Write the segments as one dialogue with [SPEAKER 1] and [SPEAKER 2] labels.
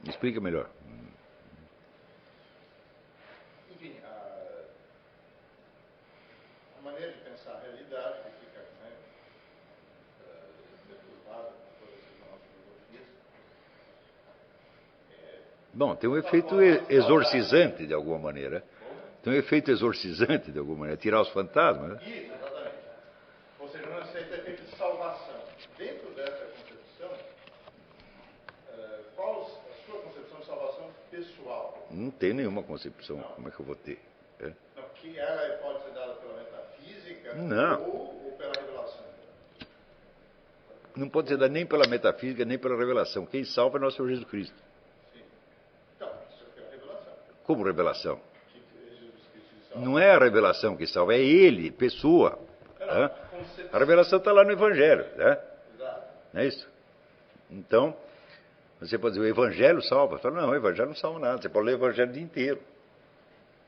[SPEAKER 1] Explica melhor.
[SPEAKER 2] Enfim, a maneira de pensar a realidade que fica, né, perturbada por todas essas novas filosofias.
[SPEAKER 1] Bom, tem um efeito exorcizante, de alguma maneira. Tem um efeito exorcizante, de alguma maneira, tirar os fantasmas, né?
[SPEAKER 2] Isso, exatamente. Ou seja, não necessita efeito de salvação. Dentro dessa concepção, qual a sua concepção de salvação pessoal?
[SPEAKER 1] Não tem nenhuma concepção. Não. Como é que eu vou ter?
[SPEAKER 2] Não, que ela pode ser dada pela metafísica
[SPEAKER 1] não.
[SPEAKER 2] ou pela revelação?
[SPEAKER 1] Não pode ser dada nem pela metafísica, nem pela revelação. Quem salva é nosso Senhor Jesus Cristo.
[SPEAKER 2] Sim. Então, isso é pela revelação.
[SPEAKER 1] Como revelação?
[SPEAKER 2] Que Jesus Cristo salva.
[SPEAKER 1] Não é a revelação que salva, é Ele, pessoa. A revelação está lá no Evangelho. Né?
[SPEAKER 2] Exato.
[SPEAKER 1] Não é isso? Então, você pode dizer, o Evangelho salva. Fala, não, o Evangelho não salva nada. Você pode ler o Evangelho o dia inteiro.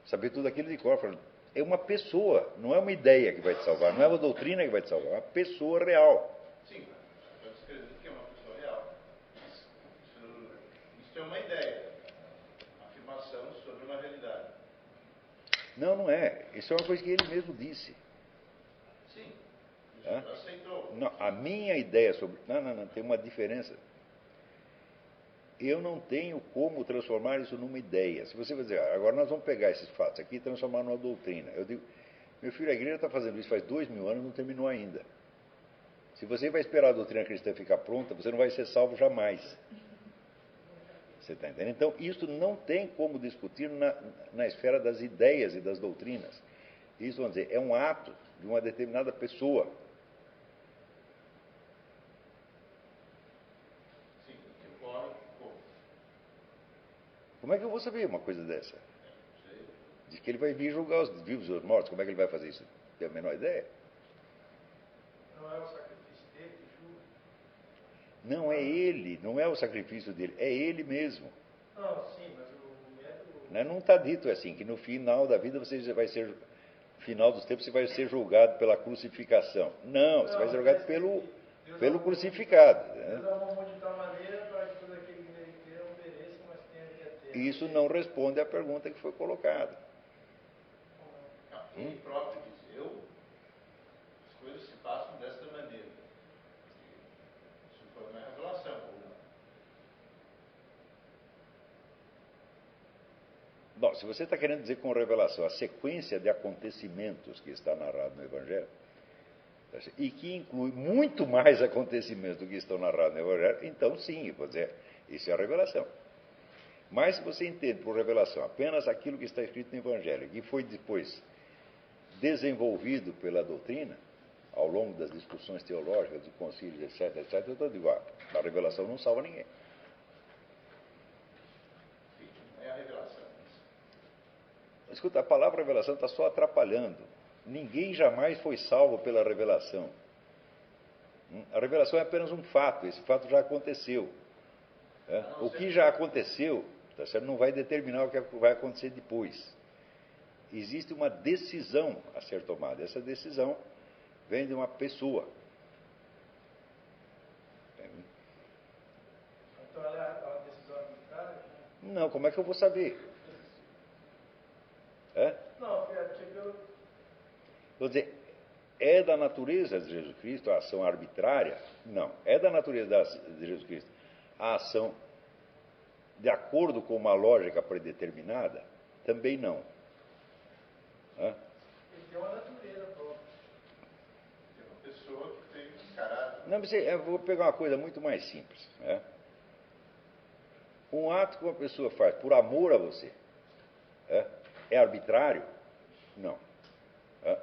[SPEAKER 1] Saber tudo aquilo de cor. É uma pessoa, não é uma ideia que vai te salvar, não é uma doutrina que vai te salvar, é uma pessoa real.
[SPEAKER 2] Sim, pode escrever que é uma pessoa real. Isso é uma ideia, afirmação sobre uma realidade.
[SPEAKER 1] Não, não é. Isso é uma coisa que ele mesmo disse.
[SPEAKER 2] Sim, isso aceitou.
[SPEAKER 1] Não, a minha ideia sobre... Não, tem uma diferença. Eu não tenho como transformar isso numa ideia. Se você vai dizer, agora nós vamos pegar esses fatos aqui e transformar numa doutrina. Eu digo, meu filho, a igreja está fazendo isso faz 2000 anos e não terminou ainda. Se você vai esperar a doutrina cristã ficar pronta, você não vai ser salvo jamais. Você está entendendo? Então, isso não tem como discutir na esfera das ideias e das doutrinas. Isso, vamos dizer, é um ato de uma determinada pessoa.
[SPEAKER 2] Sim, que ocorre como?
[SPEAKER 1] Como é que eu vou saber uma coisa dessa? Diz que ele vai vir julgar os vivos e os mortos. Como é que ele vai fazer isso? Tem a menor ideia?
[SPEAKER 2] Não é o sacrifício dele que julga?
[SPEAKER 1] Não é ele, não é o sacrifício dele, é ele mesmo.
[SPEAKER 2] Não, sim, mas o método...
[SPEAKER 1] Não está dito assim, que no final da vida você vai ser, no final dos tempos você vai ser julgado pela crucificação. Não, você vai ser julgado pelo crucificado.
[SPEAKER 2] Deus amou de tal maneira para que todo aquele que nele crê não pereça, mas tenha vida eterna.
[SPEAKER 1] Isso não responde à pergunta que foi colocada.
[SPEAKER 2] Ele próprio diz, as coisas se passam desta maneira. Isso foi uma revelação, ou não?
[SPEAKER 1] Bom, se você está querendo dizer com revelação a sequência de acontecimentos que está narrado no Evangelho, e que inclui muito mais acontecimentos do que estão narrados no Evangelho, então sim, vou dizer, isso é a revelação. Mas se você entende por revelação apenas aquilo que está escrito no Evangelho, que foi depois desenvolvido pela doutrina, ao longo das discussões teológicas, do concílio, etc., eu digo, a revelação não salva ninguém.
[SPEAKER 2] Não é a revelação.
[SPEAKER 1] Escuta, a palavra revelação está só atrapalhando. Ninguém jamais foi salvo pela revelação. A revelação é apenas um fato, esse fato já aconteceu. O que já aconteceu, tá certo? Não vai determinar o que vai acontecer depois. Existe uma decisão a ser tomada. Essa decisão vem de uma pessoa.
[SPEAKER 2] Então ela é a decisão arbitrária?
[SPEAKER 1] Não, como é que eu vou saber?
[SPEAKER 2] Não, tipo,
[SPEAKER 1] Vou dizer, é da natureza de Jesus Cristo a ação arbitrária? Não. É da natureza de Jesus Cristo a ação de acordo com uma lógica predeterminada? Também não.
[SPEAKER 2] Ele tem uma natureza própria. Tem uma pessoa que tem um caráter.
[SPEAKER 1] Não, mas eu vou pegar uma coisa muito mais simples. Um ato que uma pessoa faz por amor a você é arbitrário? Não.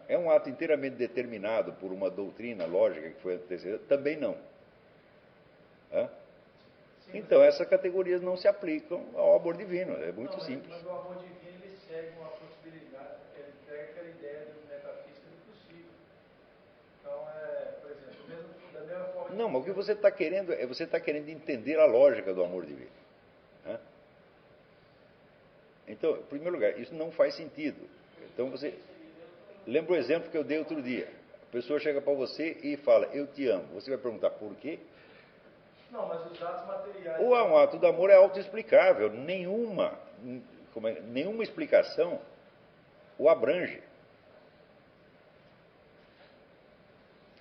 [SPEAKER 1] É um ato inteiramente determinado por uma doutrina lógica que foi antecedida? Também não. Então, essas categorias não se aplicam ao amor divino, é muito simples.
[SPEAKER 2] Mas o amor divino ele segue uma possibilidade, ele pega aquela ideia do metafísica do possível. Então, por exemplo, da mesma forma.
[SPEAKER 1] Não, mas o que você está querendo é você está querendo entender a lógica do amor divino. Então, em primeiro lugar, isso não faz sentido. Então você. Lembra o exemplo que eu dei outro dia. A pessoa chega para você e fala, eu te amo. Você vai perguntar por quê?
[SPEAKER 2] Não, mas os atos materiais.
[SPEAKER 1] O ato do amor é autoexplicável. Nenhuma explicação o abrange.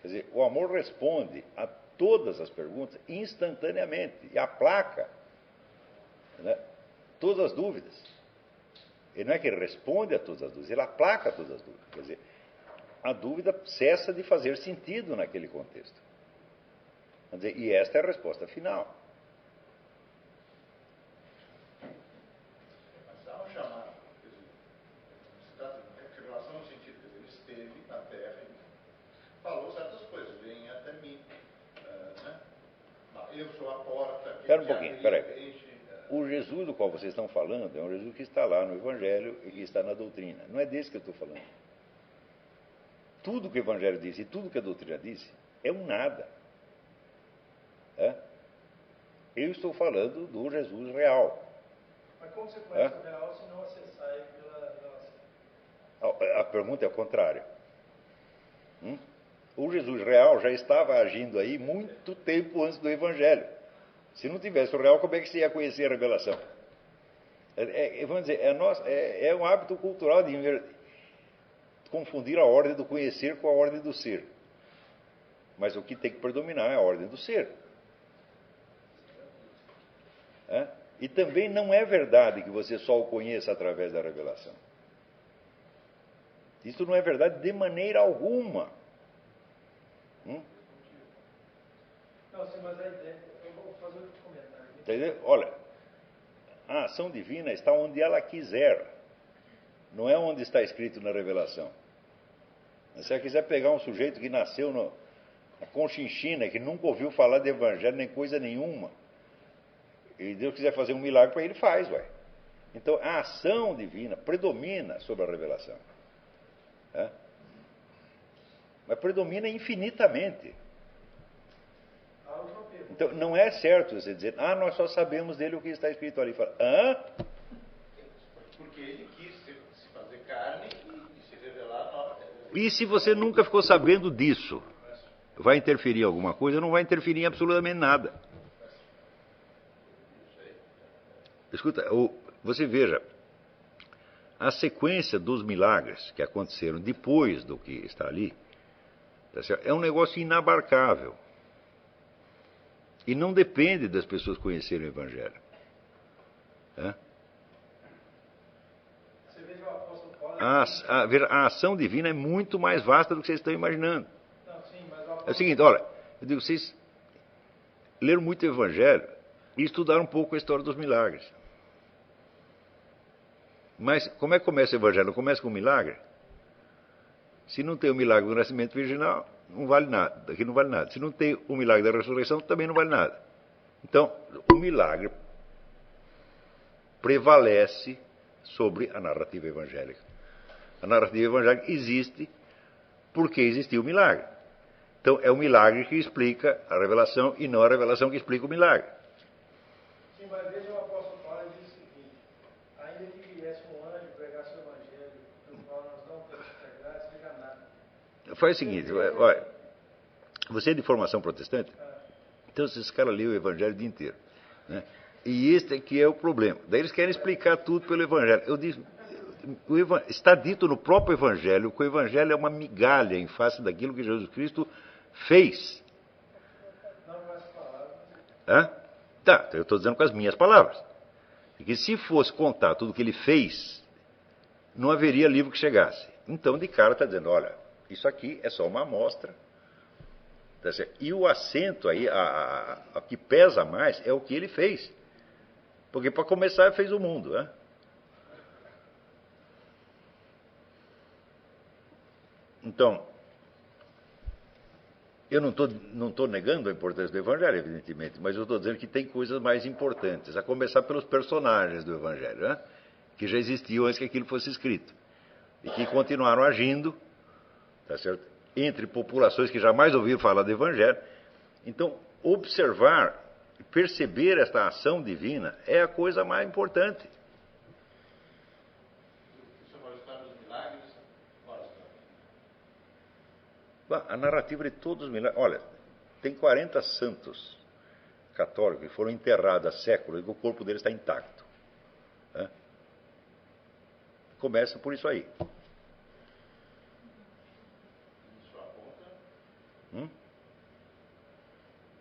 [SPEAKER 1] Quer dizer, o amor responde a todas as perguntas instantaneamente e aplaca, né, todas as dúvidas. Ele não é que ele responde a todas as dúvidas, ele aplaca todas as dúvidas. Quer dizer, a dúvida cessa de fazer sentido naquele contexto. Quer dizer, e esta é a resposta final.
[SPEAKER 3] Mas há um chamado, quer dizer, se trata de revelação no sentido, quer dizer, ele esteve na Terra e falou certas coisas, vem até mim, né? Eu sou a porta.
[SPEAKER 1] Espera um pouquinho, espera aí. O Jesus do qual vocês estão falando é um Jesus que está lá no Evangelho e que está na doutrina. Não é desse que eu estou falando. Tudo que o Evangelho diz e tudo que a doutrina diz é um nada. Eu estou falando do Jesus real.
[SPEAKER 2] Mas como você conhece o real se não acessar ele pela relação?
[SPEAKER 1] A pergunta é o contrário. O Jesus real já estava agindo aí muito tempo antes do Evangelho. Se não tivesse o real, como é que você ia conhecer a revelação? Vamos dizer, é um hábito cultural de confundir a ordem do conhecer com a ordem do ser. Mas o que tem que predominar é a ordem do ser. E também não é verdade que você só o conheça através da revelação. Isso não é verdade de maneira alguma.
[SPEAKER 2] Não, sim, mas a ideia. Eu vou fazer outro comentário.
[SPEAKER 1] Entendeu? Olha, a ação divina está onde ela quiser. Não é onde está escrito na revelação. Se você quiser pegar um sujeito que nasceu na Conchinchina, que nunca ouviu falar de evangelho nem coisa nenhuma, e Deus quiser fazer um milagre para ele, faz, ué. Então, a ação divina predomina sobre a revelação. Mas predomina infinitamente. Então, não é certo você dizer, nós só sabemos dele o que está escrito ali. Fala,
[SPEAKER 3] Porque ele quis se fazer carne e se revelar.
[SPEAKER 1] E se você nunca ficou sabendo disso, vai interferir em alguma coisa? Não vai interferir em absolutamente nada. Escuta, você veja, a sequência dos milagres que aconteceram depois do que está ali, é um negócio inabarcável. E não depende das pessoas conhecerem o Evangelho.
[SPEAKER 2] Você veja o apóstolo Paulo.
[SPEAKER 1] A ação divina é muito mais vasta do que vocês estão imaginando.
[SPEAKER 2] Não, sim, mas o apóstolo...
[SPEAKER 1] É o seguinte, olha, eu digo, vocês leram muito o Evangelho e estudaram um pouco a história dos milagres. Mas como é que começa o Evangelho? Não começa com um milagre? Se não tem o milagre do nascimento virginal, não vale nada. Daqui não vale nada. Se não tem o milagre da ressurreição, também não vale nada. Então, o milagre prevalece sobre a narrativa evangélica. A narrativa evangélica existe porque existiu o milagre. Então, é o milagre que explica a revelação e não a revelação que explica o milagre.
[SPEAKER 2] Sim, mas veja o apóstolo Paulo diz o seguinte: ainda que viesse um anjo pregasse o evangelho, do qual nós não temos pregar, seja nada.
[SPEAKER 1] Faz o seguinte, olha, você é de formação protestante? Então, esses caras lêem o Evangelho o dia inteiro. Né? E este aqui é o problema. Daí eles querem explicar tudo pelo Evangelho. Eu disse, está dito no próprio Evangelho que o Evangelho é uma migalha em face daquilo que Jesus Cristo fez.
[SPEAKER 2] Não com as palavras.
[SPEAKER 1] Tá, eu estou dizendo com as minhas palavras. Porque se fosse contar tudo o que ele fez, não haveria livro que chegasse. Então, de cara, está dizendo, olha, isso aqui é só uma amostra. Tá certo? E o acento aí, a que pesa mais, é o que ele fez. Porque, para começar, ele fez o mundo. Então, eu não estou negando a importância do Evangelho, evidentemente, mas eu estou dizendo que tem coisas mais importantes, a começar pelos personagens do Evangelho, que já existiam antes que aquilo fosse escrito, e que continuaram agindo, tá certo? Entre populações que jamais ouviram falar do Evangelho. Então, observar, perceber esta ação divina é a coisa mais importante. A narrativa de todos os milagres. Olha, tem 40 santos católicos que foram enterrados há séculos e o corpo deles está intacto. Né? Começa por isso aí.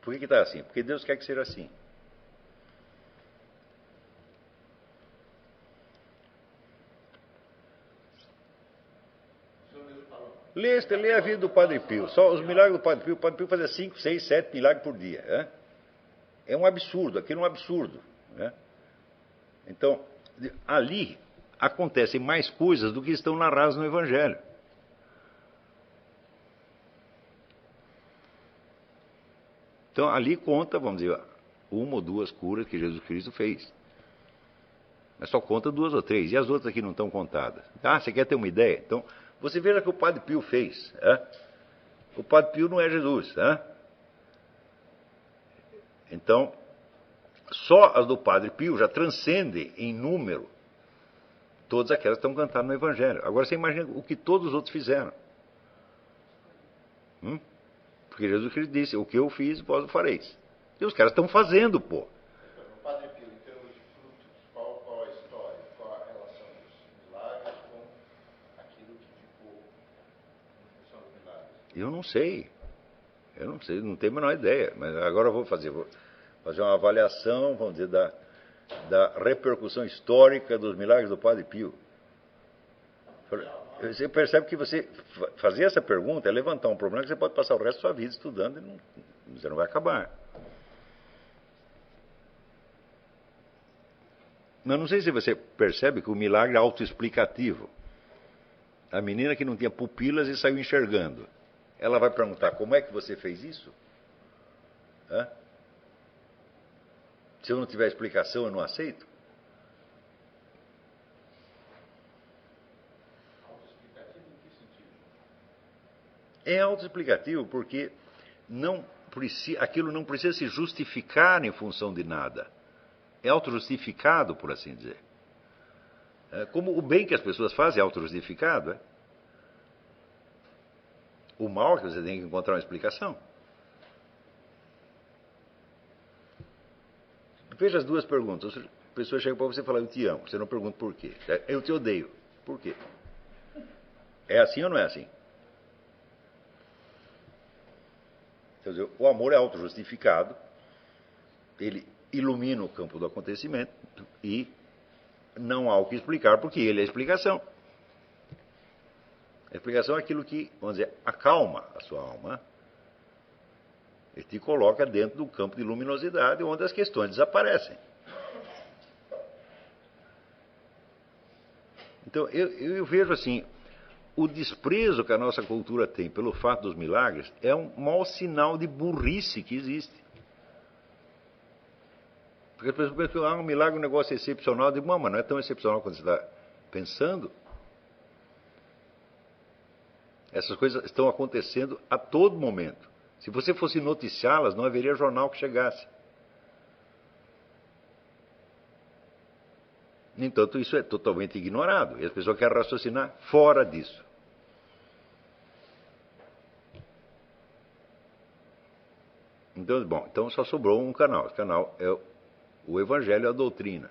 [SPEAKER 1] Por que está assim? Porque Deus quer que seja assim. Lê a vida do Padre Pio. Só os milagres do Padre Pio. O Padre Pio fazia 5, 6, 7 milagres por dia. Né? É um absurdo. Aquilo é um absurdo. Né? Então, ali acontecem mais coisas do que estão narradas no Evangelho. Então, ali conta, vamos dizer, uma ou duas curas que Jesus Cristo fez. Mas só conta 2 ou 3. E as outras aqui não estão contadas. Ah, você quer ter uma ideia? Então, você veja o que o Padre Pio fez. O Padre Pio não é Jesus. Então, só as do Padre Pio já transcendem em número todas aquelas que estão cantadas no Evangelho. Agora você imagina o que todos os outros fizeram. Porque Jesus Cristo disse, o que eu fiz, vós o fareis. E os caras estão fazendo, pô.
[SPEAKER 3] O Padre Pio, em termos de frutos, qual a história, qual a relação dos milagres com aquilo que ficou em função dos milagres?
[SPEAKER 1] Eu não sei, não tenho a menor ideia. Mas agora eu vou fazer uma avaliação, vamos dizer, da repercussão histórica dos milagres do Padre Pio. Você percebe que você fazer essa pergunta é levantar um problema que você pode passar o resto da sua vida estudando e você não vai acabar. Mas não sei se você percebe que o milagre é autoexplicativo. A menina que não tinha pupilas e saiu enxergando. Ela vai perguntar, como é que você fez isso? Se eu não tiver explicação, eu não aceito? É autoexplicativo porque aquilo não precisa se justificar em função de nada. É autojustificado, por assim dizer. Como o bem que as pessoas fazem é autojustificado. O mal é que você tem que encontrar uma explicação. Veja as duas perguntas. A pessoa chega para você e fala, eu te amo. Você não pergunta por quê. Eu te odeio. Por quê? É assim ou não é assim? Quer dizer, o amor é autojustificado, ele ilumina o campo do acontecimento e não há o que explicar, porque ele é a explicação. A explicação é aquilo que, vamos dizer, acalma a sua alma. Ele te coloca dentro do campo de luminosidade, onde as questões desaparecem. Então, eu vejo assim, o desprezo que a nossa cultura tem pelo fato dos milagres é um mau sinal de burrice que existe. Porque as pessoas pensam que um milagre é um negócio excepcional. Eu digo, mas não é tão excepcional quanto você está pensando. Essas coisas estão acontecendo a todo momento. Se você fosse noticiá-las, não haveria jornal que chegasse. No entanto, isso é totalmente ignorado. E as pessoas querem raciocinar fora disso. Então, bom, então só sobrou um canal. Esse canal é o Evangelho e a doutrina.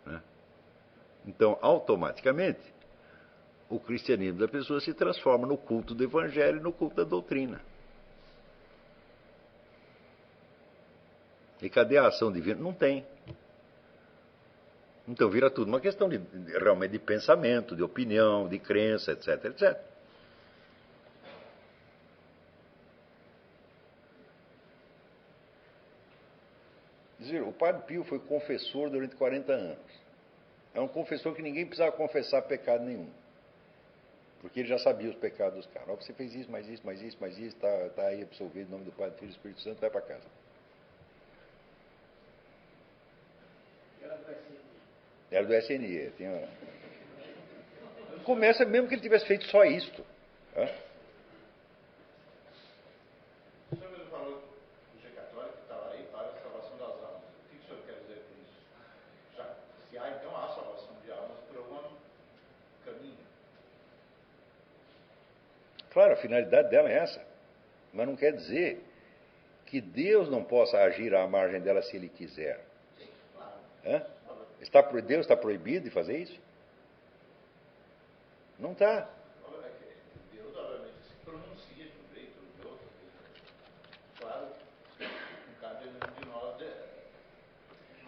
[SPEAKER 1] Né? Então, automaticamente, o cristianismo da pessoa se transforma no culto do Evangelho e no culto da doutrina. E cadê a ação divina? Não tem. Então vira tudo uma questão realmente de pensamento, de opinião, de crença, etc, etc. O Padre Pio foi confessor durante 40 anos. É um confessor que ninguém precisava confessar pecado nenhum. Porque ele já sabia os pecados dos caras. Você fez isso, mais isso, mais isso, mais isso, está aí absolvido em nome do Pai, do Filho e do Espírito Santo, vai para casa. Era do SNE. Começa mesmo que ele tivesse feito só isto.
[SPEAKER 3] O senhor mesmo falou do Igreja Católica que estava aí para a salvação das almas. O que o senhor quer dizer com isso? Se há, então, a salvação de almas por algum caminho.
[SPEAKER 1] Claro, a finalidade dela é essa. Mas não quer dizer que Deus não possa agir à margem dela se Ele quiser.
[SPEAKER 3] Sim, claro.
[SPEAKER 1] Deus está proibido de fazer isso? Não está.
[SPEAKER 3] Deus, obviamente, se pronuncia de um jeito ou de outro. Claro, não cabe nenhum de nós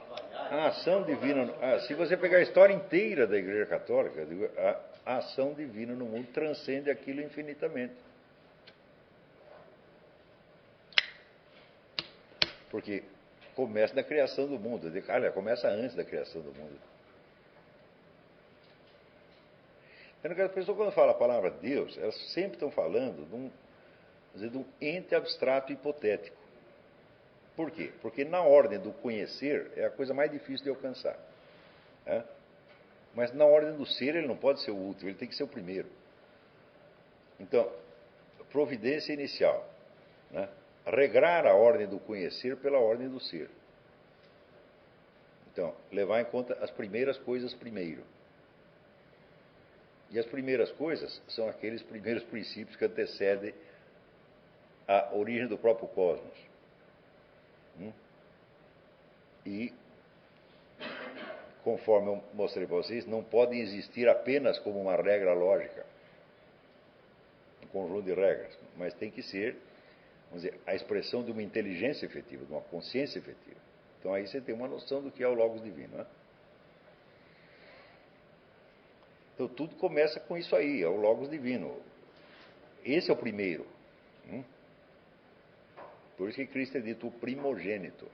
[SPEAKER 3] avaliar.
[SPEAKER 1] A ação divina, se você pegar a história inteira da Igreja Católica, a ação divina no mundo transcende aquilo infinitamente. Porque começa da criação do mundo. Aliás, começa antes da criação do mundo. As pessoas, quando falam a palavra Deus, elas sempre estão falando de um ente abstrato hipotético. Por quê? Porque na ordem do conhecer é a coisa mais difícil de alcançar. Mas na ordem do ser ele não pode ser o último, ele tem que ser o primeiro. Então, providência inicial. Regrar a ordem do conhecer pela ordem do ser. Então, levar em conta as primeiras coisas primeiro. E as primeiras coisas são aqueles primeiros princípios que antecedem a origem do próprio cosmos. E, conforme eu mostrei para vocês, não podem existir apenas como uma regra lógica, um conjunto de regras, mas tem que ser, vamos dizer, a expressão de uma inteligência efetiva, de uma consciência efetiva. Então aí você tem uma noção do que é o Logos Divino. Então tudo começa com isso aí, é o Logos Divino. Esse é o primeiro. Por isso que Cristo é dito o primogênito.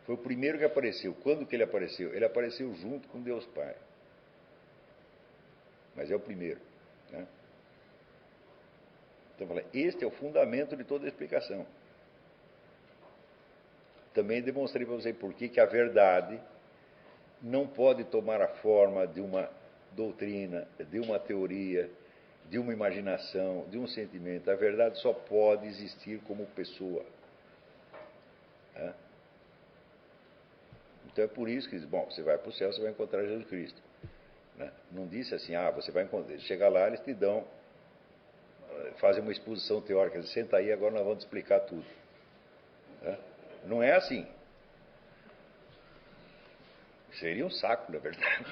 [SPEAKER 1] Foi o primeiro que apareceu. Quando que ele apareceu? Ele apareceu junto com Deus Pai. Mas é o primeiro. Então, este é o fundamento de toda a explicação. Também demonstrei para você por que a verdade não pode tomar a forma de uma doutrina, de uma teoria, de uma imaginação, de um sentimento. A verdade só pode existir como pessoa. Então é por isso que diz, bom, você vai para o céu, você vai encontrar Jesus Cristo. Não disse assim, você vai encontrar. Chega lá, eles te dão, fazem uma exposição teórica, diz, senta aí, agora nós vamos te explicar tudo. Não é assim. Seria um saco, na verdade.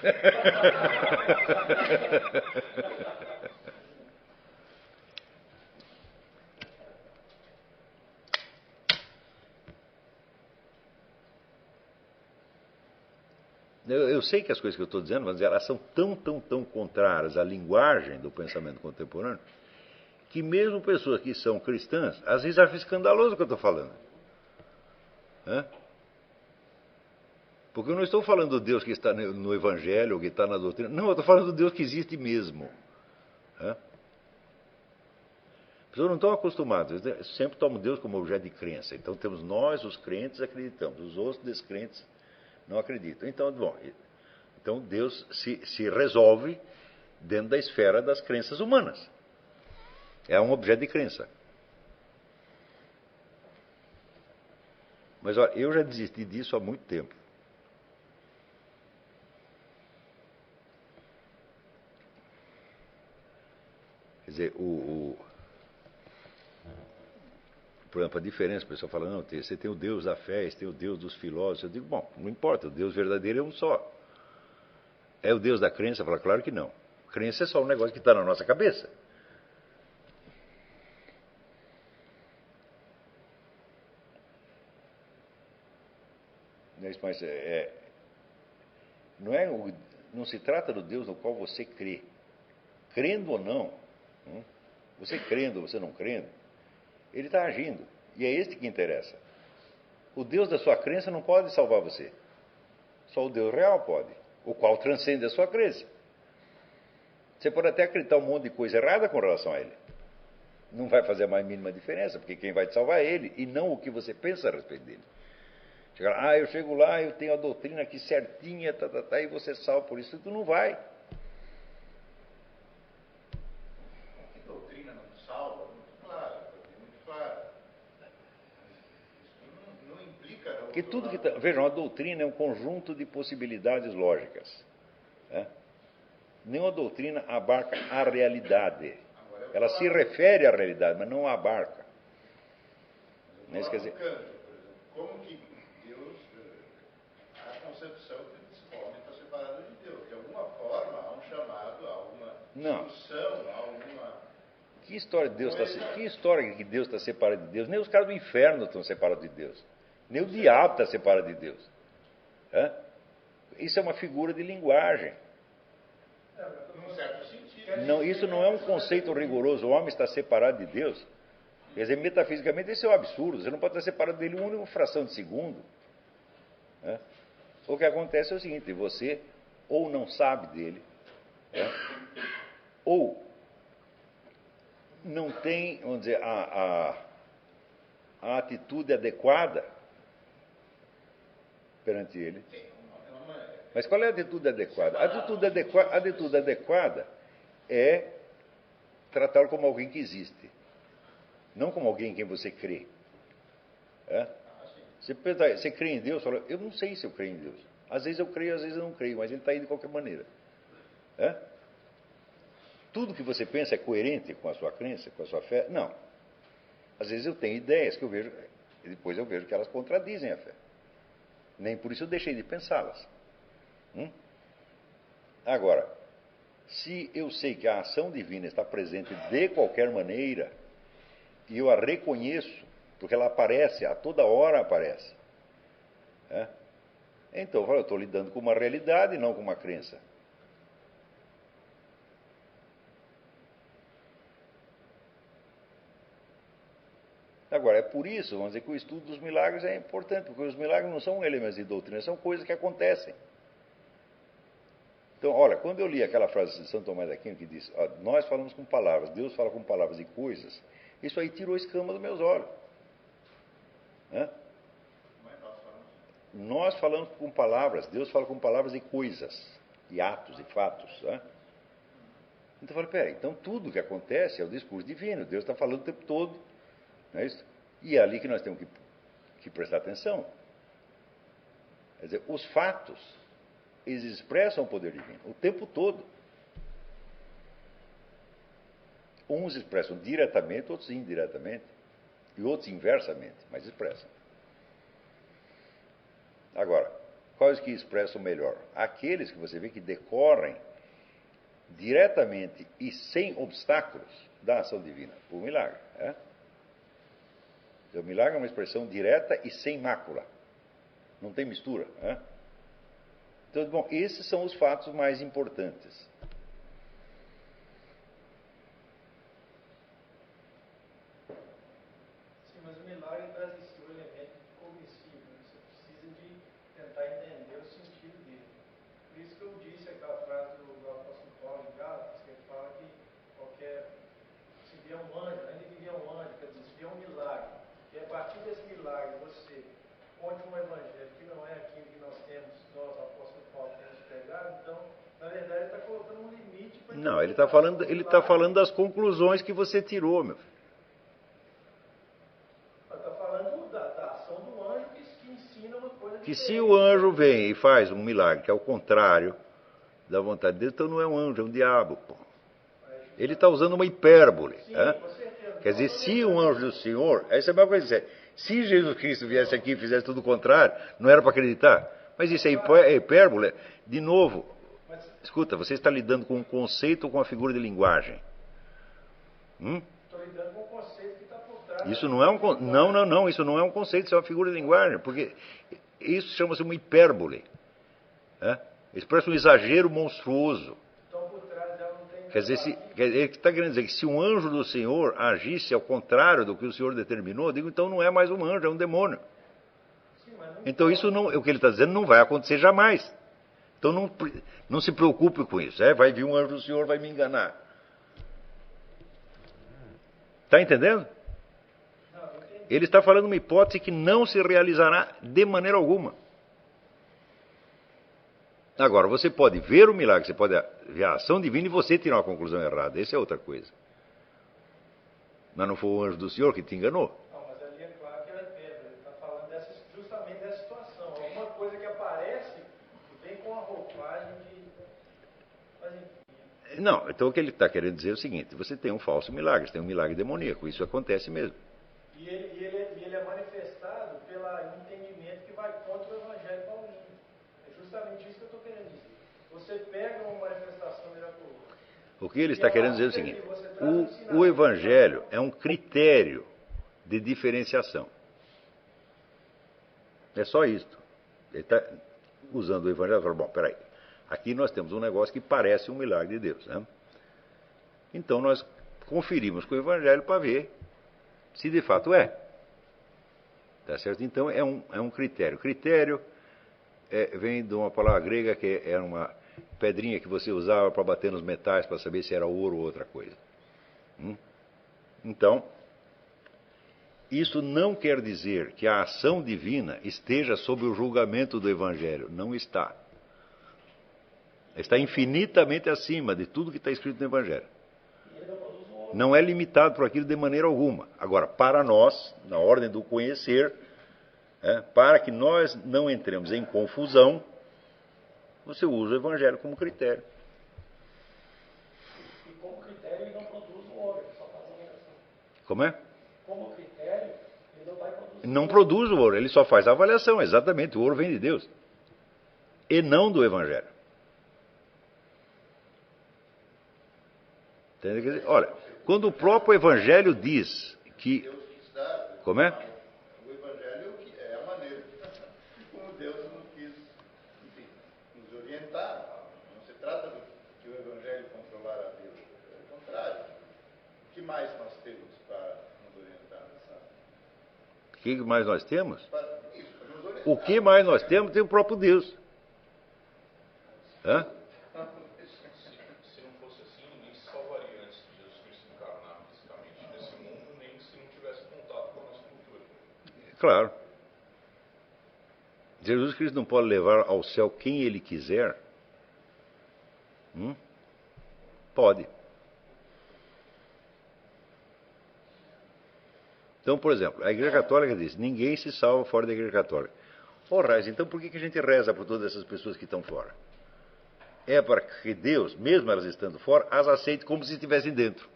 [SPEAKER 1] Eu sei que as coisas que eu estou dizendo, mas elas são tão contrárias à linguagem do pensamento contemporâneo, que mesmo pessoas que são cristãs, às vezes acham escandaloso o que eu estou falando. Porque eu não estou falando do Deus que está no Evangelho, ou que está na doutrina. Não, eu estou falando do Deus que existe mesmo. As pessoas não estão acostumadas, sempre tomam Deus como objeto de crença. Então temos nós, os crentes, acreditamos, os outros descrentes não acreditam. Então Deus se resolve dentro da esfera das crenças humanas. É um objeto de crença. Mas olha, eu já desisti disso há muito tempo. Quer dizer, por exemplo, a diferença, o pessoal fala, não, você tem o Deus da fé, você tem o Deus dos filósofos. Eu digo, bom, não importa, o Deus verdadeiro é um só. É o Deus da crença? Fala, claro que não. Crença é só um negócio que está na nossa cabeça. Mas não se trata do Deus no qual você crê. Crendo ou não, você crendo ou você não crendo, ele está agindo. E é este que interessa. O Deus da sua crença não pode salvar você. Só o Deus real pode, o qual transcende a sua crença. Você pode até acreditar um monte de coisa errada com relação a ele. Não vai fazer a mais mínima diferença, porque quem vai te salvar é ele, e não o que você pensa a respeito dele. Eu chego lá, eu tenho a doutrina aqui certinha, e você salva por isso. Tu não vai.
[SPEAKER 3] Que doutrina não salva? Muito claro. Isso não implica...
[SPEAKER 1] Porque tudo que... Vejam, a doutrina é um conjunto de possibilidades lógicas. Nenhuma doutrina abarca a realidade. Ela se refere à realidade, mas não a abarca. Não quer dizer...
[SPEAKER 3] Kant, por exemplo, como que Deus, a concepção que esse homem está separado de Deus. De alguma forma, há um chamado, há uma discussão, há alguma...
[SPEAKER 1] Que história que Deus está separado de Deus? Nem os caras do inferno estão separados de Deus. Nem o diabo está separado de Deus. Hã? Isso é uma figura de linguagem.
[SPEAKER 3] Num certo sentido.
[SPEAKER 1] Não, isso não é um conceito rigoroso. O homem está separado de Deus. Quer dizer, metafisicamente, isso é um absurdo. Você não pode estar separado dele uma fração de segundo. Hã? O que acontece é o seguinte: você ou não sabe dele, ou não tem, vamos dizer, a atitude adequada perante ele. Mas qual é a atitude adequada? A atitude adequada é tratá-lo como alguém que existe, não como alguém em quem você crê. Você crê em Deus? Fala, eu não sei se eu creio em Deus. Às vezes eu creio, às vezes eu não creio, mas ele está aí de qualquer maneira. Tudo que você pensa é coerente com a sua crença, com a sua fé? Não. Às vezes eu tenho ideias que eu vejo, e depois eu vejo que elas contradizem a fé. Nem por isso eu deixei de pensá-las. Agora, se eu sei que a ação divina está presente de qualquer maneira, e eu a reconheço, porque ela aparece, a toda hora aparece, então eu estou lidando com uma realidade e não com uma crença. Agora, é por isso, vamos dizer, que o estudo dos milagres é importante, porque os milagres não são elementos de doutrina, são coisas que acontecem. Então, olha, quando eu li aquela frase de São Tomás de Aquino que diz, nós falamos com palavras, Deus fala com palavras e coisas, isso aí tirou a escama dos meus olhos. Nós falamos com palavras, Deus fala com palavras e coisas, e atos e fatos. Então eu falei, peraí, então tudo que acontece é o discurso divino, Deus está falando o tempo todo. Não é isso? E é ali que nós temos que prestar atenção. Quer dizer, os fatos, eles expressam o poder divino o tempo todo. Uns expressam diretamente, outros indiretamente, e outros inversamente, mas expressam. Agora, quais que expressam melhor? Aqueles que você vê que decorrem diretamente e sem obstáculos da ação divina, por milagre. O milagre é uma expressão direta e sem mácula. Não tem mistura. Então, bom, esses são os fatos mais importantes.
[SPEAKER 2] Sim, mas o milagre traz em si o elemento cognoscível. Você precisa de tentar entender o sentido dele. Por isso que eu disse aquela frase do apóstolo Paulo em Gálatas, que ele fala que se vier um anjo, ainda que vier um anjo, quer dizer, se vier um milagre, e a partir desse milagre você conte um evangelho que não é aquilo que nós apóstolo Paulo, temos pregado, então, na verdade, ele está colocando um limite para...
[SPEAKER 1] Não, ele está falando das conclusões que você tirou, meu filho.
[SPEAKER 2] Está falando da ação do anjo que ensina uma coisa
[SPEAKER 1] Que
[SPEAKER 2] diferente.
[SPEAKER 1] se o anjo vem e faz um milagre, que é o contrário da vontade de Deus, então não é um anjo, é um diabo. Pô. Ele está usando uma hipérbole.
[SPEAKER 2] Sim, com certeza.
[SPEAKER 1] Quer dizer, se um anjo do Senhor... Essa é a mesma coisa que dizer. Se Jesus Cristo viesse aqui e fizesse tudo o contrário, não era para acreditar. Mas isso é hipérbole. De novo, escuta, você está lidando com um conceito ou com uma figura de linguagem?
[SPEAKER 2] Estou lidando com o conceito que está por trás.
[SPEAKER 1] Isso não é um... Não, isso não é um conceito, isso é uma figura de linguagem. Porque isso chama-se uma hipérbole. Expressa um exagero monstruoso.
[SPEAKER 2] Então, por trás dela não tem...
[SPEAKER 1] Quer dizer, ele está querendo dizer que se um anjo do Senhor agisse ao contrário do que o Senhor determinou, digo, então não é mais um anjo, é um demônio.
[SPEAKER 2] Sim, mas não...
[SPEAKER 1] Então isso não, o que ele está dizendo não vai acontecer jamais. Então não se preocupe com isso. Vai vir um anjo do Senhor, vai me enganar. Está entendendo?
[SPEAKER 2] Não, eu entendi.
[SPEAKER 1] Ele está falando uma hipótese que não se realizará de maneira alguma. Agora, você pode ver o milagre, você pode ver a ação divina e você tirar uma conclusão errada. Essa é outra coisa. Mas não foi o anjo do Senhor que te enganou?
[SPEAKER 2] Não, mas ali é claro que ela é pedra. Ele está falando justamente dessa situação. Alguma coisa que aparece e vem com a roupagem de... Mas enfim.
[SPEAKER 1] Não, então o que ele está querendo dizer é o seguinte: você tem um falso milagre, você tem um milagre demoníaco, isso acontece mesmo.
[SPEAKER 2] E ele é manifestado pelo entendimento que vai contra o Evangelho paulino. É justamente isso que eu estou querendo dizer. Você pega uma manifestação miraculosa.
[SPEAKER 1] O que ele está querendo dizer é o seguinte: o Evangelho é um critério de diferenciação. É só isto. Ele está usando o Evangelho e fala: bom, peraí, aqui nós temos um negócio que parece um milagre de Deus, né? Então nós conferimos com o Evangelho para ver se de fato é. Tá certo? Então é um critério. Critério vem de uma palavra grega que era uma pedrinha que você usava para bater nos metais para saber se era ouro ou outra coisa. Então, isso não quer dizer que a ação divina esteja sob o julgamento do Evangelho. Não está. Está infinitamente acima de tudo que está escrito no Evangelho. Não é limitado por aquilo de maneira alguma. Agora, para nós, na ordem do conhecer, para que nós não entremos em confusão, você usa o Evangelho como critério.
[SPEAKER 2] E como critério ele não produz o ouro, ele só faz a avaliação.
[SPEAKER 1] Como é?
[SPEAKER 2] Como critério, ele não vai produzir.
[SPEAKER 1] Não produz o ouro, ele só faz a avaliação, exatamente. O ouro vem de Deus. E não do Evangelho. Entendeu? Quer dizer, olha, quando o próprio Evangelho diz que...
[SPEAKER 3] Deus quis dar.
[SPEAKER 1] Como é?
[SPEAKER 3] O Evangelho é a maneira como Deus nos quis, enfim, nos orientar. Não se trata de que o Evangelho controlar a Deus. É o contrário. O que mais nós temos para nos orientar?
[SPEAKER 1] O que mais nós temos?
[SPEAKER 3] Para nos orientar.
[SPEAKER 1] O que mais nós temos tem o próprio Deus. Hã?
[SPEAKER 4] Se não fosse assim, ninguém se salvaria antes de Jesus Cristo encarnar fisicamente nesse mundo, nem se não tivesse contato com a nossa cultura.
[SPEAKER 1] Claro. Jesus Cristo não pode levar ao céu quem ele quiser? Pode. Então, por exemplo, a Igreja Católica diz: ninguém se salva fora da Igreja Católica. Ora, então por que a gente reza por todas essas pessoas que estão fora? É para que Deus, mesmo elas estando fora, as aceite como se estivessem dentro.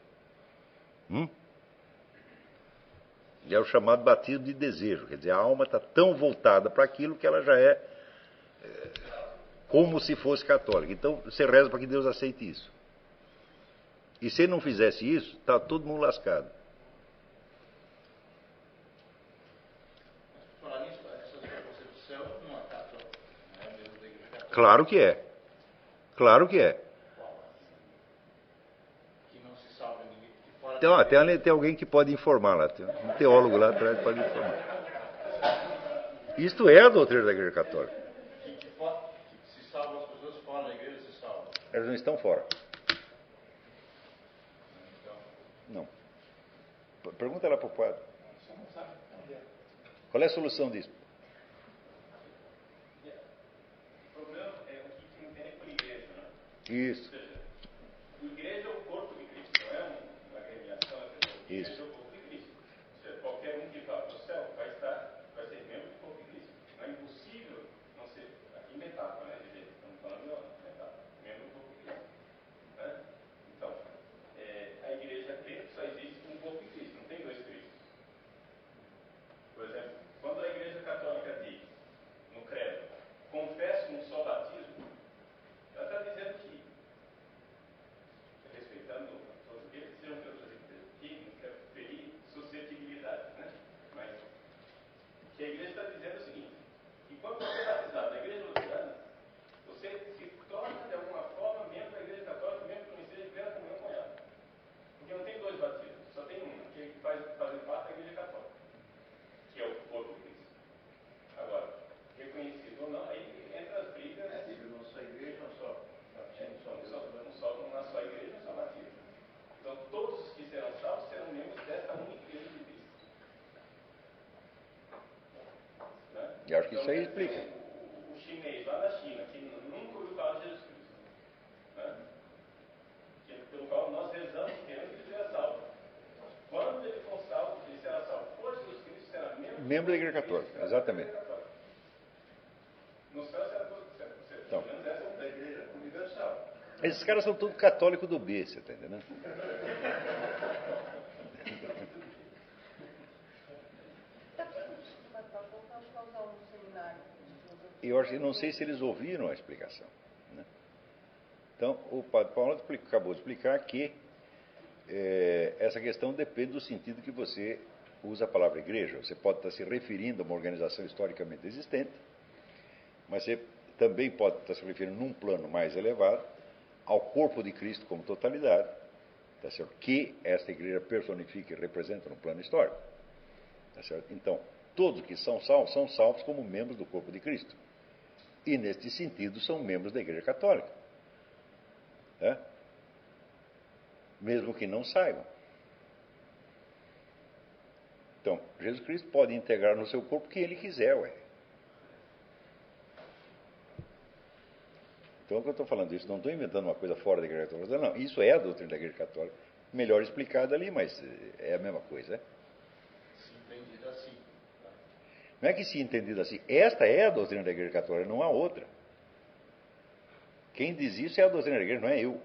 [SPEAKER 1] É o chamado batismo de desejo. Quer dizer, a alma está tão voltada para aquilo que ela já é como se fosse católica. Então, você reza para que Deus aceite isso. E se ele não fizesse isso, está todo mundo lascado.
[SPEAKER 3] Falar nisso, essa coisa do céu não é católica, não é mesmo da Igreja Católica.
[SPEAKER 1] Claro que é. Claro que é.
[SPEAKER 3] Que não se salva ninguém. Que fora
[SPEAKER 1] Então, tem alguém que pode informar lá. Tem um teólogo lá atrás que pode informar. Isto é a doutrina da Igreja Católica.
[SPEAKER 3] que se salvam as pessoas fora da igreja, se salvam.
[SPEAKER 1] Elas não estão fora.
[SPEAKER 3] Então,
[SPEAKER 1] Não. Pergunta lá para o padre.
[SPEAKER 2] Você não sabe responder.
[SPEAKER 1] Qual é a solução disso?
[SPEAKER 5] O problema é o que se entende por igreja, né?
[SPEAKER 1] Isso.
[SPEAKER 5] Ou seja, igreja é o corpo de Cristo, não é uma agremiação, é
[SPEAKER 1] Isso.
[SPEAKER 5] igreja é o corpo de Cristo. Ou seja, qualquer um que vá para o céu vai ser membro do corpo de Cristo. Não é impossível não ser, aqui metáfora, né? Estamos falando de metáfora, membro do corpo de Cristo. Né? Então, a igreja crente só existe um corpo de Cristo, não tem dois Cristos. Por exemplo, quando a igreja católica diz, no credo, confesso um só batismo, ela está dizendo que, respeitando todos aqueles que sejam de outras igrejas, que não quer ferir suscetibilidades, né? Mas que a igreja está dizendo o seguinte, que quando você é batizado na igreja luterana, você se torna de alguma forma membro da igreja católica, mesmo que não esteja em plena comunhão com ela. Porque não tem dois batismos, só tem um, que faz parte da igreja católica, que é o corpo de Cristo. Agora, reconhecido ou não, aí entra as brigas.
[SPEAKER 3] não só igreja, não só
[SPEAKER 5] Não só na sua igreja, não só batismo. Então, todos os que serão salvos serão membros dessa única igreja de Cristo. Né?
[SPEAKER 1] Eu acho que isso aí
[SPEAKER 5] Então, quer dizer,
[SPEAKER 1] explica.
[SPEAKER 5] o chinês lá da China, que nunca ouviu falar de Jesus Cristo, né? Pelo qual nós rezamos querendo que ele seja salvo. Quando ele for salvo, ele será salvo. Por Jesus Cristo será
[SPEAKER 1] Membro da Igreja Católica, exatamente.
[SPEAKER 5] No céu será todo certo.
[SPEAKER 1] Então.
[SPEAKER 5] Pelo menos essa é a igreja universal.
[SPEAKER 1] Esses caras são todos católicos do B, você está entendendo? Eu não sei se eles ouviram a explicação, né? Então, o padre Paulo acabou de explicar que essa questão depende do sentido que você usa a palavra igreja. Você pode estar se referindo a uma organização historicamente existente, mas você também pode estar se referindo num plano mais elevado ao corpo de Cristo como totalidade, tá certo? Que esta igreja personifica e representa no plano histórico. Tá certo? Então, todos que são salvos como membros do corpo de Cristo. E, neste sentido, são membros da Igreja Católica. Né? Mesmo que não saibam. Então, Jesus Cristo pode integrar no seu corpo o que ele quiser, ué. Então, quando eu estou falando isso, não estou inventando uma coisa fora da Igreja Católica. Não, isso é a doutrina da Igreja Católica. Melhor explicada ali, mas é a mesma coisa.
[SPEAKER 3] Se entendido assim.
[SPEAKER 1] Não é que se entendido assim. Esta é a doutrina da Igreja Católica, não há outra. Quem diz isso é a doutrina da Igreja, não é eu.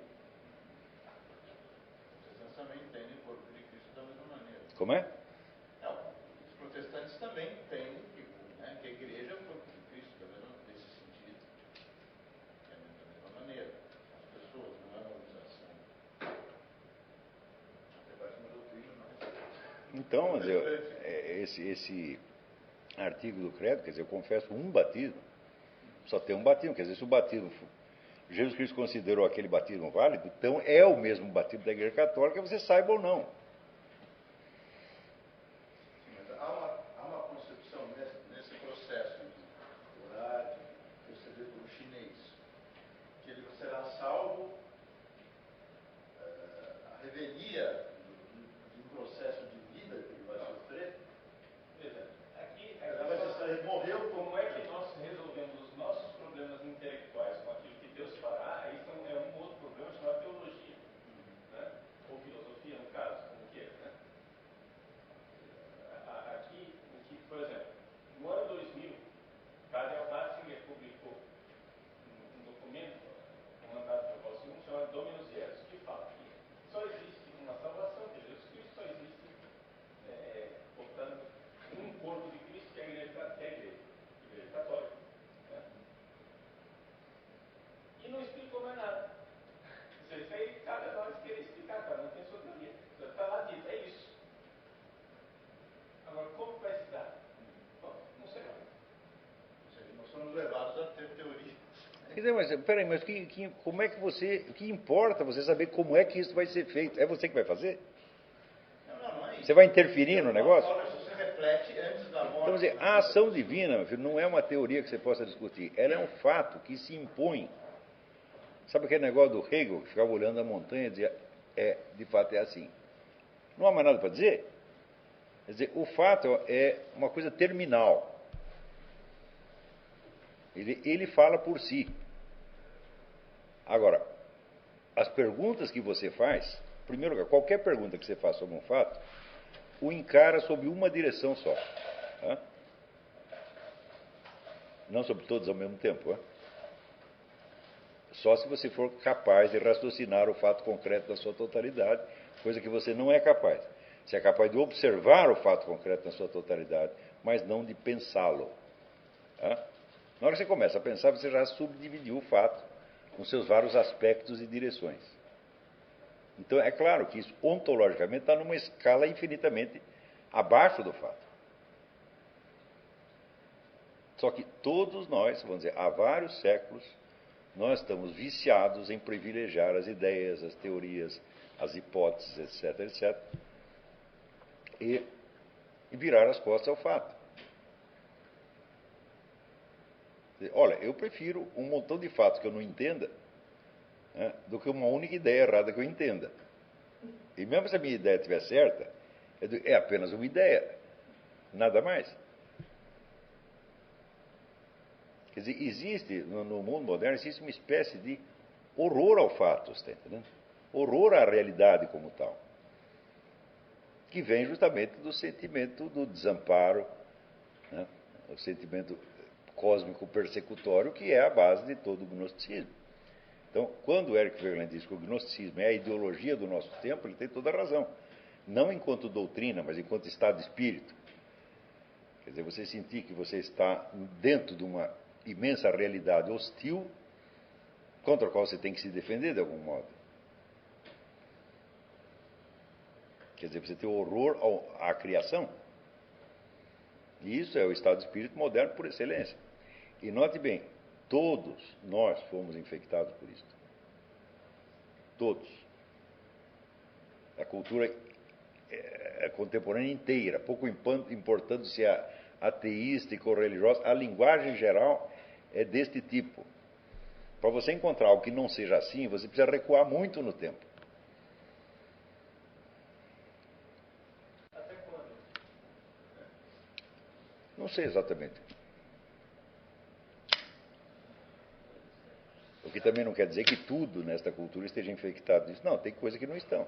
[SPEAKER 3] Os protestantes também entendem o corpo de Cristo da mesma maneira.
[SPEAKER 1] Como é?
[SPEAKER 3] Não, os protestantes também entendem que a igreja é o corpo de Cristo, nesse sentido. É da mesma maneira. As pessoas, não é uma organização. Até parece uma doutrina, não.
[SPEAKER 1] Então, esse artigo do credo, quer dizer, eu confesso um batismo, só tem um batismo, quer dizer, se o batismo, Jesus Cristo considerou aquele batismo válido, então é o mesmo batismo da Igreja Católica, você saiba ou não.
[SPEAKER 3] Sim, mas há uma concepção nesse processo de orar, de receber pelo chinês, que ele será salvo, a revelia de um processo de vida que ele vai sofrer.
[SPEAKER 5] Aqui
[SPEAKER 3] Ele morreu
[SPEAKER 5] como é que nós resolvemos os nossos problemas intelectuais com aquilo que Deus fará, aí é um outro problema chamado teologia, né? Ou filosofia, no caso, como queira, né? Aqui, por exemplo, no ano 2000, Karl Ratzinger publicou um documento comandado pelo Paulo II chamado Dominus Jesus, que fala que só existe uma salvação, que Jesus Cristo só existe, portanto, um corpo de Cristo que é a igreja católica. Né? E não explicou mais nada. Isso aí cabe a nós querer explicar, cara, não tem sua teoria. Está lá dito, é isso. Agora, como vai se dar? Bom, não sei lá.
[SPEAKER 3] Ou seja, nós somos levados a ter teoria.
[SPEAKER 1] Quer dizer, mas peraí, mas como é que o que importa você saber como é que isso vai ser feito? É você que vai fazer?
[SPEAKER 3] Não é isso.
[SPEAKER 1] Você vai interferir no negócio?
[SPEAKER 3] Isso se reflete antes da morte.
[SPEAKER 1] Então, quer dizer, a ação divina, meu filho, não é uma teoria que você possa discutir, ela é um fato que se impõe. Sabe aquele negócio do Hegel, que ficava olhando a montanha e dizia, de fato é assim. Não há mais nada para dizer? Quer dizer, o fato é uma coisa terminal. Ele fala por si. Agora, as perguntas que você faz, em primeiro lugar, qualquer pergunta que você faça sobre um fato, o encara sob uma direção só. Tá? Não sobre todos ao mesmo tempo. Tá? Só se você for capaz de raciocinar o fato concreto da sua totalidade, coisa que você não é capaz. Você é capaz de observar o fato concreto na sua totalidade, mas não de pensá-lo. Tá? Na hora que você começa a pensar, você já subdividiu o fato com seus vários aspectos e direções. Então, é claro que isso, ontologicamente, está numa escala infinitamente abaixo do fato. Só que todos nós, vamos dizer, há vários séculos, nós estamos viciados em privilegiar as ideias, as teorias, as hipóteses, etc., etc., e virar as costas ao fato. Olha, eu prefiro um montão de fatos que eu não entenda, né, do que uma única ideia errada que eu entenda. E mesmo se a minha ideia estiver certa, é apenas uma ideia, nada mais. Quer dizer, existe, no mundo moderno, existe uma espécie de horror ao fato, está entendendo? Horror à realidade como tal, que vem justamente do sentimento do desamparo, né, o sentimento cósmico persecutório, que é a base de todo o gnosticismo. Então, quando o Eric Voegelin diz que o gnosticismo é a ideologia do nosso tempo, ele tem toda a razão. Não enquanto doutrina, mas enquanto estado de espírito. Quer dizer, você sentir que você está dentro de uma imensa realidade hostil, contra a qual você tem que se defender de algum modo. Quer dizer, você tem horror à criação. E isso é o estado de espírito moderno por excelência. E note bem, todos nós fomos infectados por isso. Todos. A cultura contemporânea inteira, pouco importando se é ateística ou religiosa, a linguagem geral é deste tipo. Para você encontrar algo que não seja assim, você precisa recuar muito no tempo.
[SPEAKER 2] Até quando?
[SPEAKER 1] Não sei exatamente. O que também não quer dizer que tudo nesta cultura esteja infectado disso. Não, tem coisas que não estão.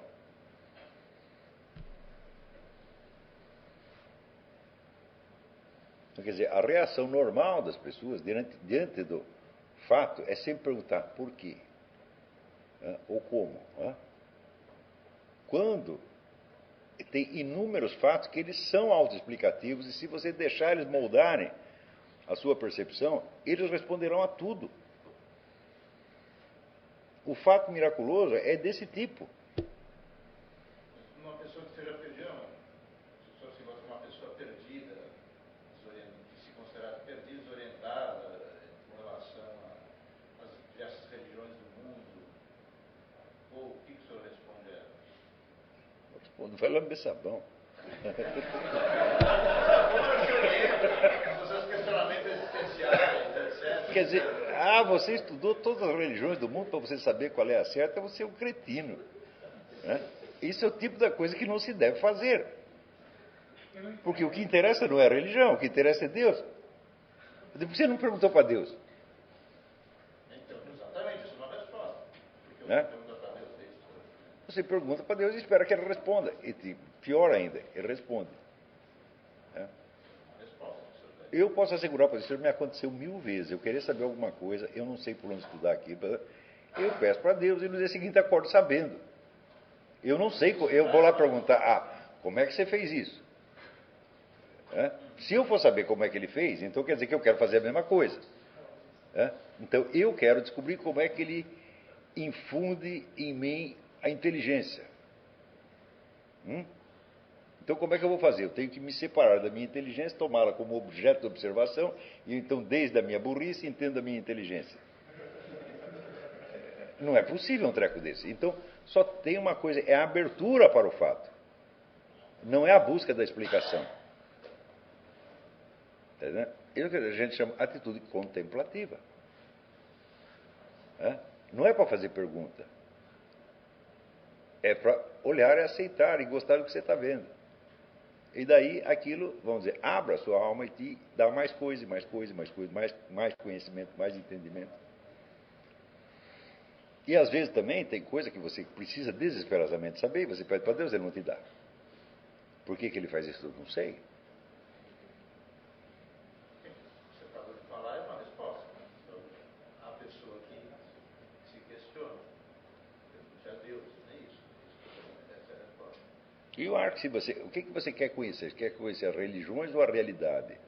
[SPEAKER 1] Então, quer dizer, a reação normal das pessoas diante do fato é sempre perguntar por quê, ou como. Quando tem inúmeros fatos que eles são autoexplicativos e se você deixar eles moldarem a sua percepção, eles responderão a tudo. O fato miraculoso é desse tipo.
[SPEAKER 3] Uma pessoa que seja perdida, se você gosta de uma pessoa perdida, que se considera perdida, desorientada com relação às diversas religiões do mundo, ou o que o senhor responde a ela?
[SPEAKER 1] Não vai lamber sabão.
[SPEAKER 3] Os seus questionamentos existenciais, etc.
[SPEAKER 1] Quer dizer, você estudou todas as religiões do mundo para você saber qual é a certa, você é um cretino. Né? Isso é o tipo da coisa que não se deve fazer. Porque o que interessa não é a religião, o que interessa é Deus. Por que você não perguntou para Deus?
[SPEAKER 3] Então, exatamente, isso é uma resposta. Porque
[SPEAKER 1] Né?
[SPEAKER 3] eu pergunto para Deus isso.
[SPEAKER 1] Você pergunta para Deus e espera que ele responda. E pior ainda, ele responde. Né?
[SPEAKER 3] Resposta, senhor.
[SPEAKER 1] Eu posso assegurar para você, isso me aconteceu 1000 vezes. Eu queria saber alguma coisa, eu não sei por onde estudar aqui. Eu peço para Deus e no dia seguinte acordo sabendo. Eu não sei, eu vou lá perguntar, como é que você fez isso? Se eu for saber como é que ele fez, então quer dizer que eu quero fazer a mesma coisa. Então eu quero descobrir como é que ele infunde em mim a inteligência. Então como é que eu vou fazer? Eu tenho que me separar da minha inteligência, tomá-la como objeto de observação, e então desde a minha burrice entendo a minha inteligência. Não é possível um treco desse. Então só tem uma coisa, é a abertura para o fato. Não é a busca da explicação. Isso que a gente chama de atitude contemplativa. Não é para fazer pergunta. É para olhar e aceitar e gostar do que você está vendo. E daí aquilo, vamos dizer, abra a sua alma e te dá mais coisa, mais coisa, mais coisa, mais conhecimento, mais entendimento. E às vezes também tem coisa que você precisa desesperadamente saber e você pede para Deus, Ele não te dá. Por que ele faz isso? Eu não sei.
[SPEAKER 3] Você acabou de falar, é uma resposta. Então, a pessoa que se questiona, já Deus, não é isso? Essa é a resposta.
[SPEAKER 1] E eu acho que o que você quer conhecer? Você quer conhecer as religiões ou a realidade?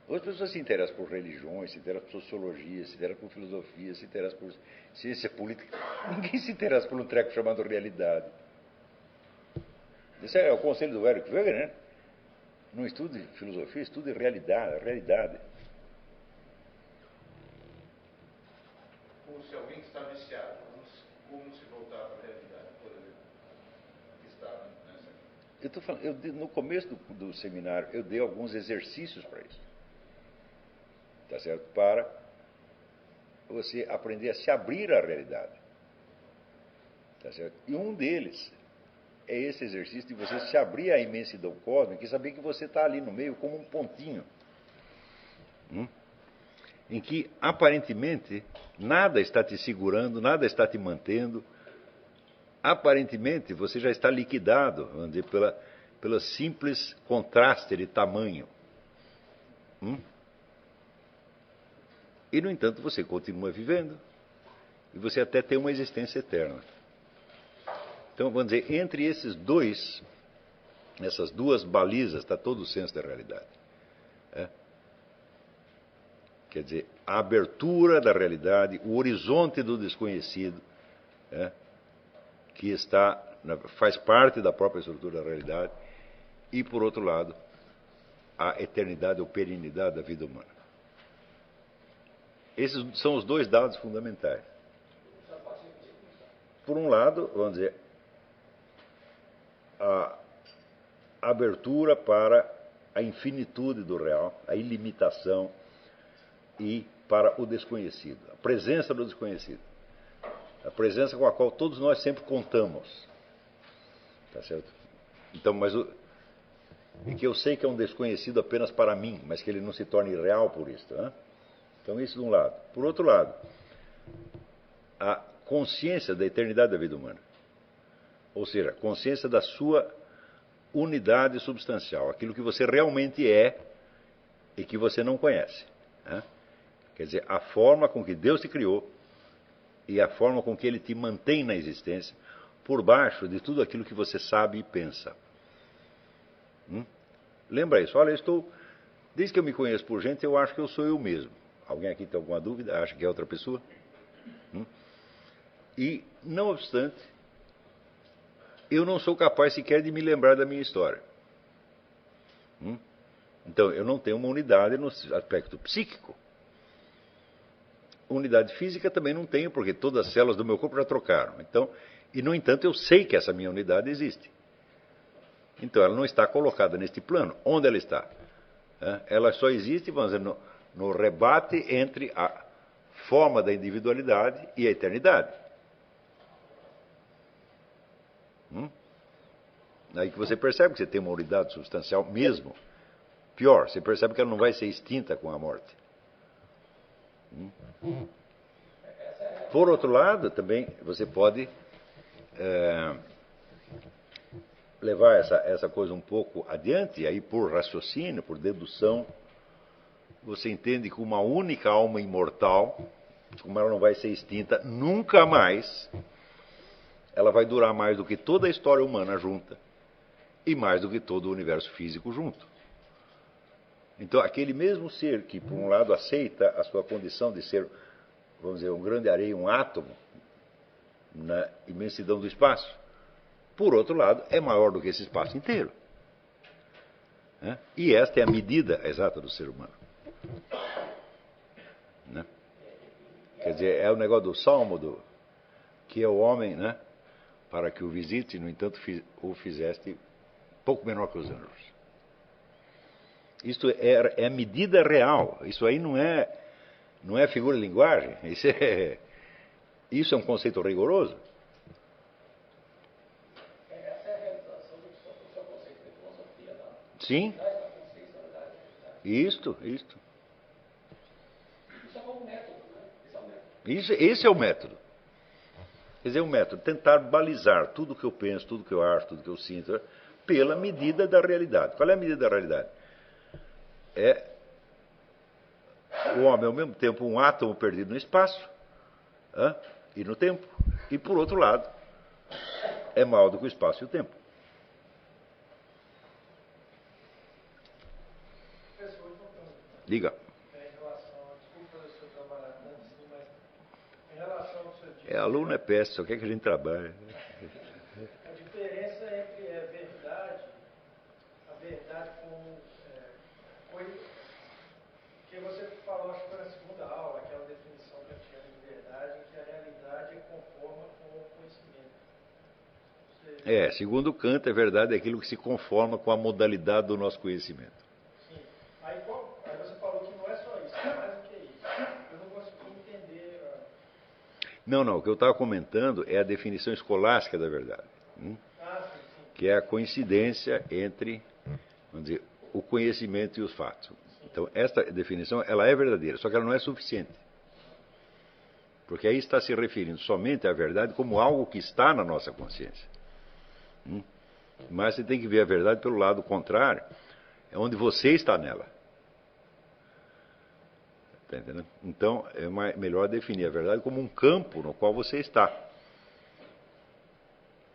[SPEAKER 1] As pessoas se interessam por religiões, se interessam por sociologia, se interessam por filosofia, se interessam por ciência política. Ninguém se interessa por um treco chamado realidade. Esse é o conselho do Eric Voegelin, né? Não estude filosofia, estude realidade.
[SPEAKER 3] Ou se alguém que está viciado, como se voltar para a realidade, por exemplo, que está nessa...
[SPEAKER 1] Eu estou falando, no começo do seminário, eu dei alguns exercícios para isso. Tá certo? Para você aprender a se abrir à realidade. Tá certo? E um deles é esse exercício de você se abrir à imensidão cósmica e saber que você está ali no meio como um pontinho. Em que, aparentemente, nada está te segurando, nada está te mantendo. Aparentemente, você já está liquidado, vamos dizer, pelo simples contraste de tamanho. E, no entanto, você continua vivendo. e você até tem uma existência eterna. Então, vamos dizer, entre essas duas balizas está todo o senso da realidade. Quer dizer, a abertura da realidade, o horizonte do desconhecido, que faz parte da própria estrutura da realidade, e, por outro lado, a eternidade ou perenidade da vida humana. Esses são os dois dados fundamentais. Por um lado, vamos dizer, a abertura para a infinitude do real, a ilimitação, e para o desconhecido, a presença do desconhecido, a presença com a qual todos nós sempre contamos, tá certo? Então, e que eu sei que é um desconhecido apenas para mim, mas que ele não se torne real por isso, né? Então, isso de um lado. Por outro lado, a consciência da eternidade da vida humana, ou seja, a consciência da sua unidade substancial, aquilo que você realmente é e que você não conhece, né? Quer dizer, a forma com que Deus te criou e a forma com que Ele te mantém na existência por baixo de tudo aquilo que você sabe e pensa. Lembra isso? Olha, desde que eu me conheço por gente, eu acho que eu sou eu mesmo. Alguém aqui tem alguma dúvida? Acha que é outra pessoa? E, não obstante, eu não sou capaz sequer de me lembrar da minha história. Então, eu não tenho uma unidade no aspecto psíquico. Unidade física também não tenho, porque todas as células do meu corpo já trocaram. Então, e, no entanto, eu sei que essa minha unidade existe. Então, ela não está colocada neste plano. Onde ela está? Ela só existe, vamos dizer, no rebate entre a forma da individualidade e a eternidade. Aí que você percebe que você tem uma unidade substancial mesmo. Pior, você percebe que ela não vai ser extinta com a morte. Por outro lado, também você pode levar essa coisa um pouco adiante, e aí por raciocínio, por dedução, você entende que uma única alma imortal, como ela não vai ser extinta nunca mais, ela vai durar mais do que toda a história humana junta e mais do que todo o universo físico junto. Então, aquele mesmo ser que, por um lado, aceita a sua condição de ser, vamos dizer, um grão de areia, um átomo, na imensidão do espaço, por outro lado, é maior do que esse espaço inteiro. E esta é a medida exata do ser humano. Quer dizer, é o negócio do Salmo, que é o homem, para que o visite, no entanto, o fizeste pouco menor que os anjos. Isto é a medida real. Isso aí não é figura de linguagem. Isso é um conceito rigoroso.
[SPEAKER 5] Essa é a realização do seu conceito de filosofia, não?
[SPEAKER 1] Sim. Isto.
[SPEAKER 5] Isso é um método, né?
[SPEAKER 1] Esse é o método. Quer dizer, o método, tentar balizar tudo o que eu penso, tudo o que eu acho, tudo o que eu sinto, pela medida da realidade. Qual é a medida da realidade? É o homem, ao mesmo tempo, um átomo perdido no espaço e no tempo. E, por outro lado, é maior do que o espaço e o tempo. Diga.
[SPEAKER 2] Em relação, desculpa se eu trabalhar tanto assim, mas em relação ao que o senhor disse...
[SPEAKER 1] Aluno é peste, só quer que a gente trabalhe.
[SPEAKER 2] A diferença entre a verdade com coisa que você falou, acho que foi na segunda aula, aquela definição que eu tinha de verdade, que a realidade é conforme com o conhecimento.
[SPEAKER 1] Segundo Kant, a verdade é aquilo que se conforma com a modalidade do nosso conhecimento.
[SPEAKER 2] Sim. Aí você falou que não é só isso, é mais do que isso. Eu não consegui entender...
[SPEAKER 1] Não, o que eu estava comentando é a definição escolástica da verdade.
[SPEAKER 2] Sim.
[SPEAKER 1] Que é a coincidência entre, vamos dizer, o conhecimento e os fatos. Então, esta definição, ela é verdadeira, só que ela não é suficiente. Porque aí está se referindo somente à verdade como algo que está na nossa consciência. Mas você tem que ver a verdade pelo lado contrário, é onde você está nela. Tá entendendo? Então, é melhor definir a verdade como um campo no qual você está.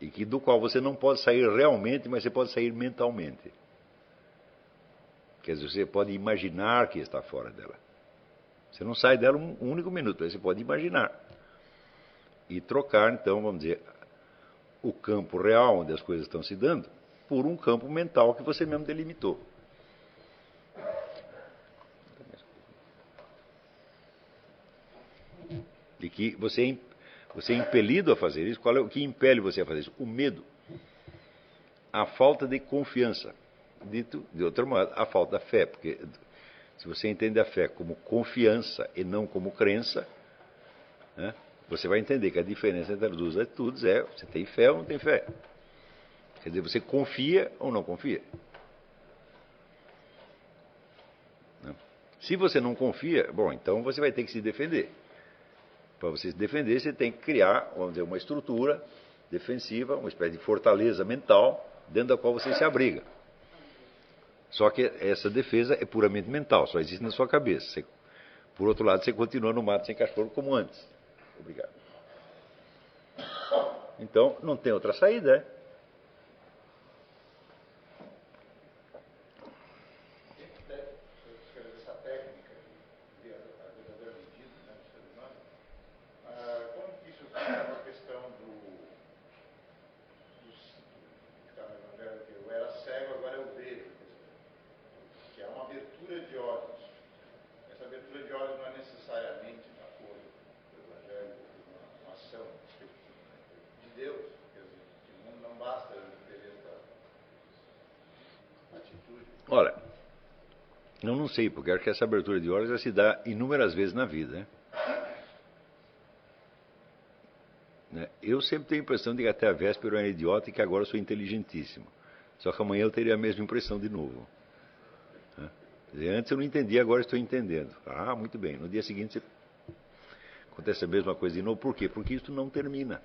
[SPEAKER 1] E do qual você não pode sair realmente, mas você pode sair mentalmente. Quer dizer, você pode imaginar que está fora dela. Você não sai dela um único minuto, mas você pode imaginar. E trocar, então, vamos dizer, o campo real, onde as coisas estão se dando, por um campo mental que você mesmo delimitou. E que você é impelido a fazer isso. Qual é o que impele você a fazer isso? O medo. A falta de confiança. Dito de outra maneira, a falta da fé. Porque se você entende a fé como confiança e não como crença, né, você vai entender que a diferença entre as duas atitudes é você tem fé ou não tem fé. Quer dizer, você confia ou não confia. Né? Se você não confia, bom, então você vai ter que se defender. Para você se defender, você tem que criar, vamos dizer, uma estrutura defensiva, uma espécie de fortaleza mental, dentro da qual você se abriga. Só que essa defesa é puramente mental, só existe na sua cabeça. Por outro lado, você continua no mato sem cachorro como antes. Obrigado. Então, não tem outra saída, é?
[SPEAKER 3] Essa técnica de verdadeira medida, né, do ser humano, como que isso fica com a questão que está no Evangelho, que eu era cego, agora eu vejo, que é uma abertura de olhos. Essa abertura de olhos não é necessariamente de acordo com o Evangelho, uma ação de Deus, quer dizer, que não basta ter essa atitude.
[SPEAKER 1] Olha, eu não sei, porque acho que essa abertura de olhos já se dá inúmeras vezes na vida. Né? Eu sempre tenho a impressão de que até a véspera eu era idiota e que agora eu sou inteligentíssimo. Só que amanhã eu teria a mesma impressão de novo. Né? Quer dizer, antes eu não entendia, agora estou entendendo. Ah, muito bem. No dia seguinte acontece a mesma coisa de novo. Por quê? Porque isso não termina.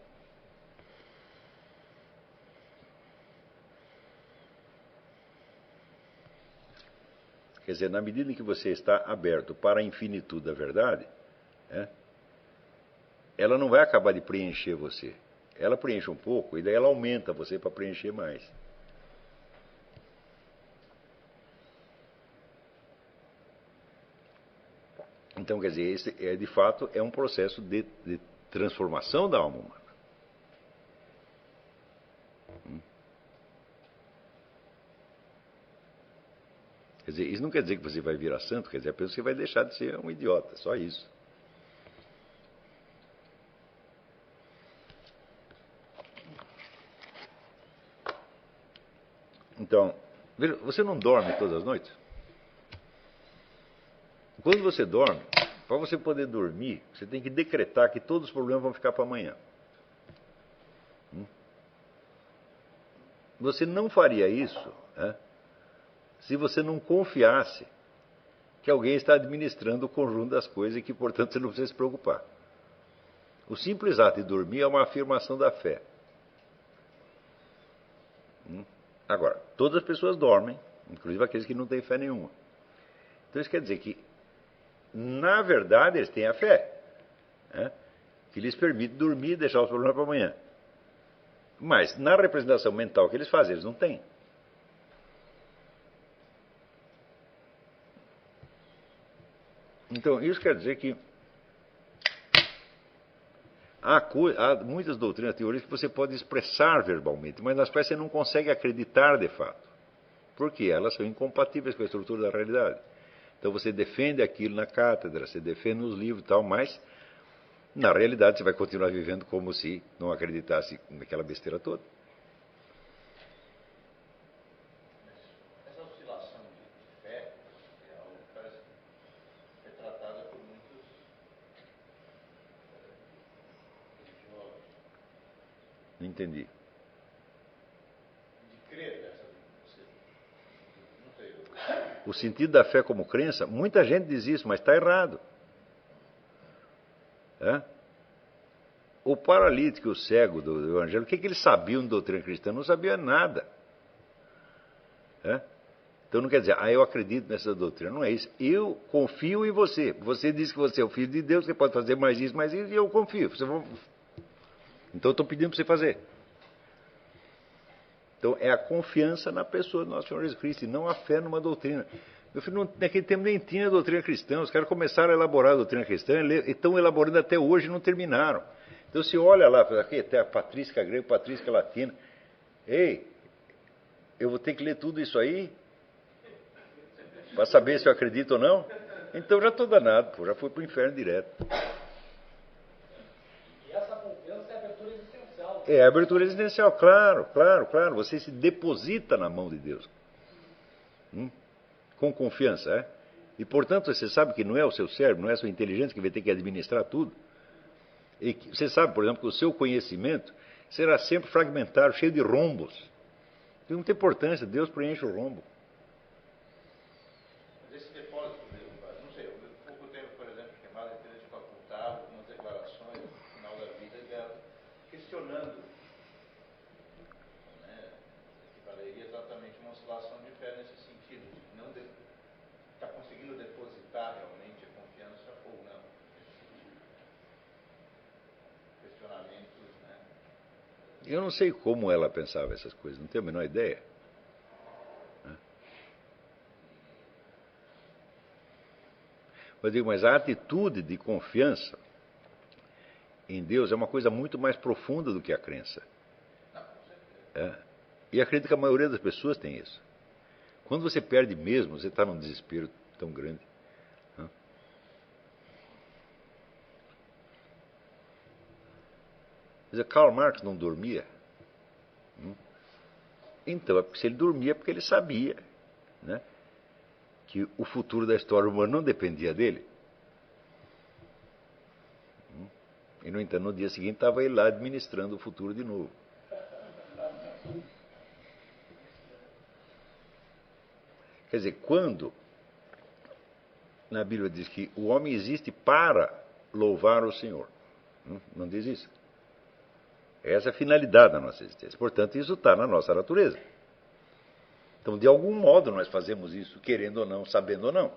[SPEAKER 1] Quer dizer, na medida em que você está aberto para a infinitude da verdade, ela não vai acabar de preencher você. Ela preenche um pouco e daí ela aumenta você para preencher mais. Então, quer dizer, esse de fato é um processo de transformação da alma humana. Quer dizer, isso não quer dizer que você vai virar santo, quer dizer apenas que você vai deixar de ser um idiota, só isso. Então, veja, você não dorme todas as noites? Quando você dorme, para você poder dormir, você tem que decretar que todos os problemas vão ficar para amanhã. Você não faria isso, se você não confiasse que alguém está administrando o conjunto das coisas e que, portanto, você não precisa se preocupar. O simples ato de dormir é uma afirmação da fé. Agora, todas as pessoas dormem, inclusive aqueles que não têm fé nenhuma. Então isso quer dizer que, na verdade, eles têm a fé, que lhes permite dormir e deixar os problemas para amanhã. Mas, na representação mental que eles fazem, eles não têm. Então, isso quer dizer que há muitas doutrinas, teorias que você pode expressar verbalmente, mas nas quais você não consegue acreditar de fato. Porque elas são incompatíveis com a estrutura da realidade. Então você defende aquilo na cátedra, você defende nos livros e tal, mas na realidade você vai continuar vivendo como se não acreditasse naquela besteira toda.
[SPEAKER 3] Essa oscilação de fé é algo que parece retratada por muitos religiosos.
[SPEAKER 1] Não entendi.
[SPEAKER 3] De crer nessa. Não sei.
[SPEAKER 1] O sentido da fé como crença, muita gente diz isso, mas está errado. O paralítico e o cego do Evangelho, o que eles sabiam de doutrina cristã? Não sabiam nada. Então não quer dizer, eu acredito nessa doutrina. Não é isso. Eu confio em você. Você diz que você é o filho de Deus, que pode fazer mais isso, e eu confio. Então eu estou pedindo para você fazer. Então é a confiança na pessoa do nosso Senhor Jesus Cristo e não a fé numa doutrina. Meu filho, naquele tempo nem tinha doutrina cristã. Os caras começaram a elaborar a doutrina cristã e estão elaborando até hoje e não terminaram. Então se olha lá, aqui tem a patrística grega, patrística latina. Ei, eu vou ter que ler tudo isso aí para saber se eu acredito ou não? Então já estou danado, já fui para o inferno direto.
[SPEAKER 2] E essa confiança é a abertura existencial.
[SPEAKER 1] É a abertura existencial, claro. Você se deposita na mão de Deus. Com confiança, é? E, portanto, você sabe que não é o seu cérebro, não é a sua inteligência que vai ter que administrar tudo. E você sabe, por exemplo, que o seu conhecimento será sempre fragmentário, cheio de rombos. Tem muita importância, Deus preenche o rombo.
[SPEAKER 3] Mas esse depósito mesmo, não sei, pouco tempo, por exemplo, que Madre Teresa de Calcutá, algumas declarações no final da vida dela, questionando, né, que valeria exatamente uma oscilação de fé nesse sentido, de não está conseguindo depositar realmente a confiança ou não. Questionamentos, né?
[SPEAKER 1] Eu não sei como ela pensava essas coisas, não tenho a menor ideia. Eu digo, mas a atitude de confiança em Deus é uma coisa muito mais profunda do que a crença. E acredito que a maioria das pessoas tem isso. Quando você perde mesmo, você está num desespero tão grande. Quer dizer, Karl Marx não dormia. Então, se ele dormia é porque ele sabia, né, que o futuro da história humana não dependia dele. E, no entanto, no dia seguinte estava ele lá administrando o futuro de novo. Quer dizer, quando na Bíblia diz que o homem existe para louvar o Senhor, não diz isso? Essa é a finalidade da nossa existência. Portanto, isso está na nossa natureza. Então, de algum modo, nós fazemos isso, querendo ou não, sabendo ou não.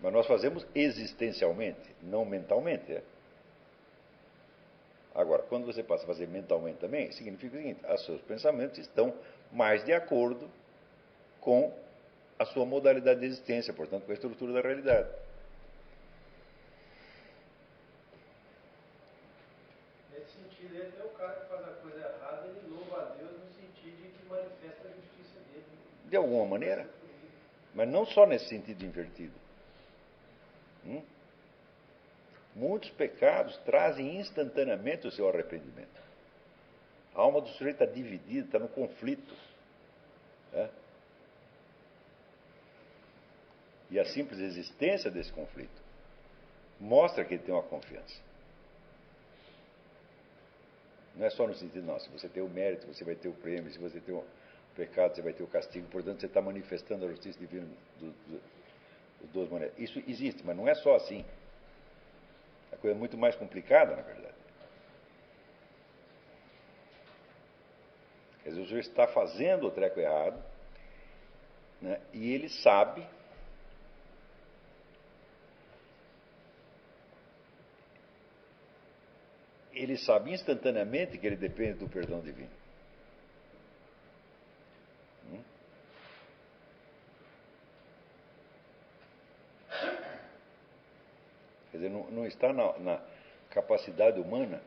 [SPEAKER 1] Mas nós fazemos existencialmente, não mentalmente. Agora, quando você passa a fazer mentalmente também, significa o seguinte: os seus pensamentos estão mais de acordo com a sua modalidade de existência, portanto, com a estrutura da realidade.
[SPEAKER 2] Nesse sentido, até o cara que faz a coisa errada, ele louva a Deus no sentido de que manifesta a justiça dele.
[SPEAKER 1] De alguma maneira. Mas não só nesse sentido invertido. Muitos pecados trazem instantaneamente o seu arrependimento. A alma do sujeito está dividida, está no conflito. E a simples existência desse conflito mostra que ele tem uma confiança. Não é só no sentido, não, se você tem o mérito, você vai ter o prêmio, se você tem o pecado, você vai ter o castigo. Portanto, você está manifestando a justiça divina de duas maneiras. Isso existe, mas não é só assim. A coisa é muito mais complicada, na verdade. Quer dizer, o sujeito está fazendo o treco errado, né, e ele sabe instantaneamente que ele depende do perdão divino. Quer dizer, não está na capacidade humana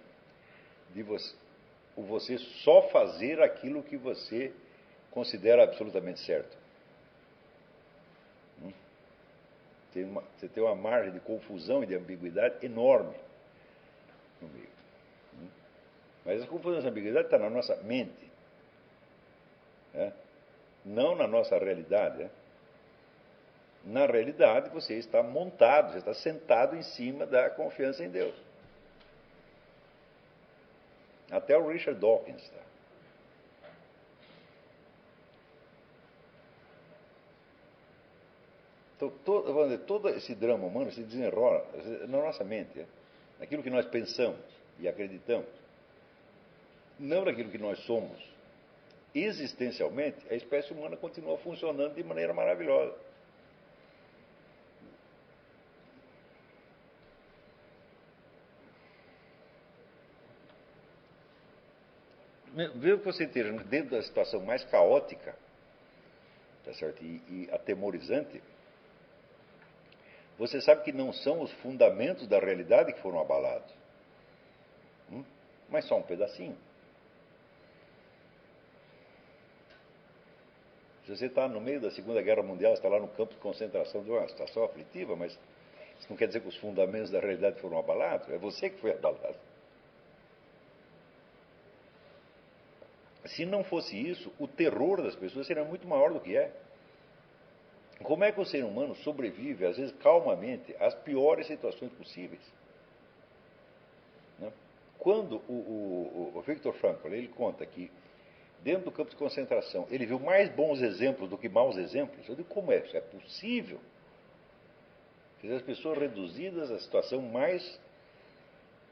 [SPEAKER 1] de você só fazer aquilo que você considera absolutamente certo. Você tem uma margem de confusão e de ambiguidade enorme no meio. Mas essa confusão e essa ambiguidade está na nossa mente, não na nossa realidade. Na realidade, você está montado, você está sentado em cima da confiança em Deus. Até o Richard Dawkins está. Então, todo esse drama humano se desenrola na nossa mente, naquilo que nós pensamos e acreditamos, não naquilo que nós somos existencialmente, a espécie humana continua funcionando de maneira maravilhosa. Mesmo que você esteja dentro da situação mais caótica, tá certo? E atemorizante, você sabe que não são os fundamentos da realidade que foram abalados, mas só um pedacinho. Se você está no meio da Segunda Guerra Mundial, está lá no campo de concentração, de uma situação aflitiva, mas isso não quer dizer que os fundamentos da realidade foram abalados, é você que foi abalado. Se não fosse isso, o terror das pessoas seria muito maior do que é. Como é que o ser humano sobrevive, às vezes calmamente, às piores situações possíveis? Né? Quando o Viktor Frankl, ele conta que dentro do campo de concentração ele viu mais bons exemplos do que maus exemplos, eu digo, como é? Isso é possível? Quer dizer, as pessoas reduzidas à situação mais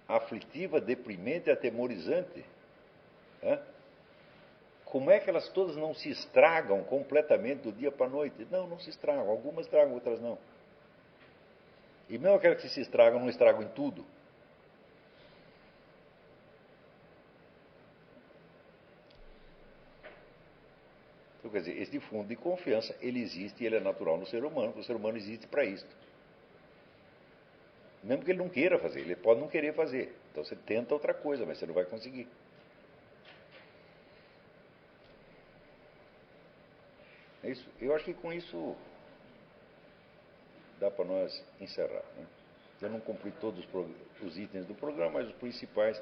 [SPEAKER 1] aflitiva, deprimente, atemorizante, né? Como é que elas todas não se estragam completamente do dia para a noite? Não, não se estragam. Algumas estragam, outras não. E mesmo aquelas que se estragam, não estragam em tudo. Então, quer dizer, esse fundo de confiança, ele existe e ele é natural no ser humano, porque o ser humano existe para isso. Mesmo que ele não queira fazer, ele pode não querer fazer. Então você tenta outra coisa, mas você não vai conseguir. É isso. Eu acho que com isso dá para nós encerrar. Né? Eu não cumpri todos os itens do programa, mas os principais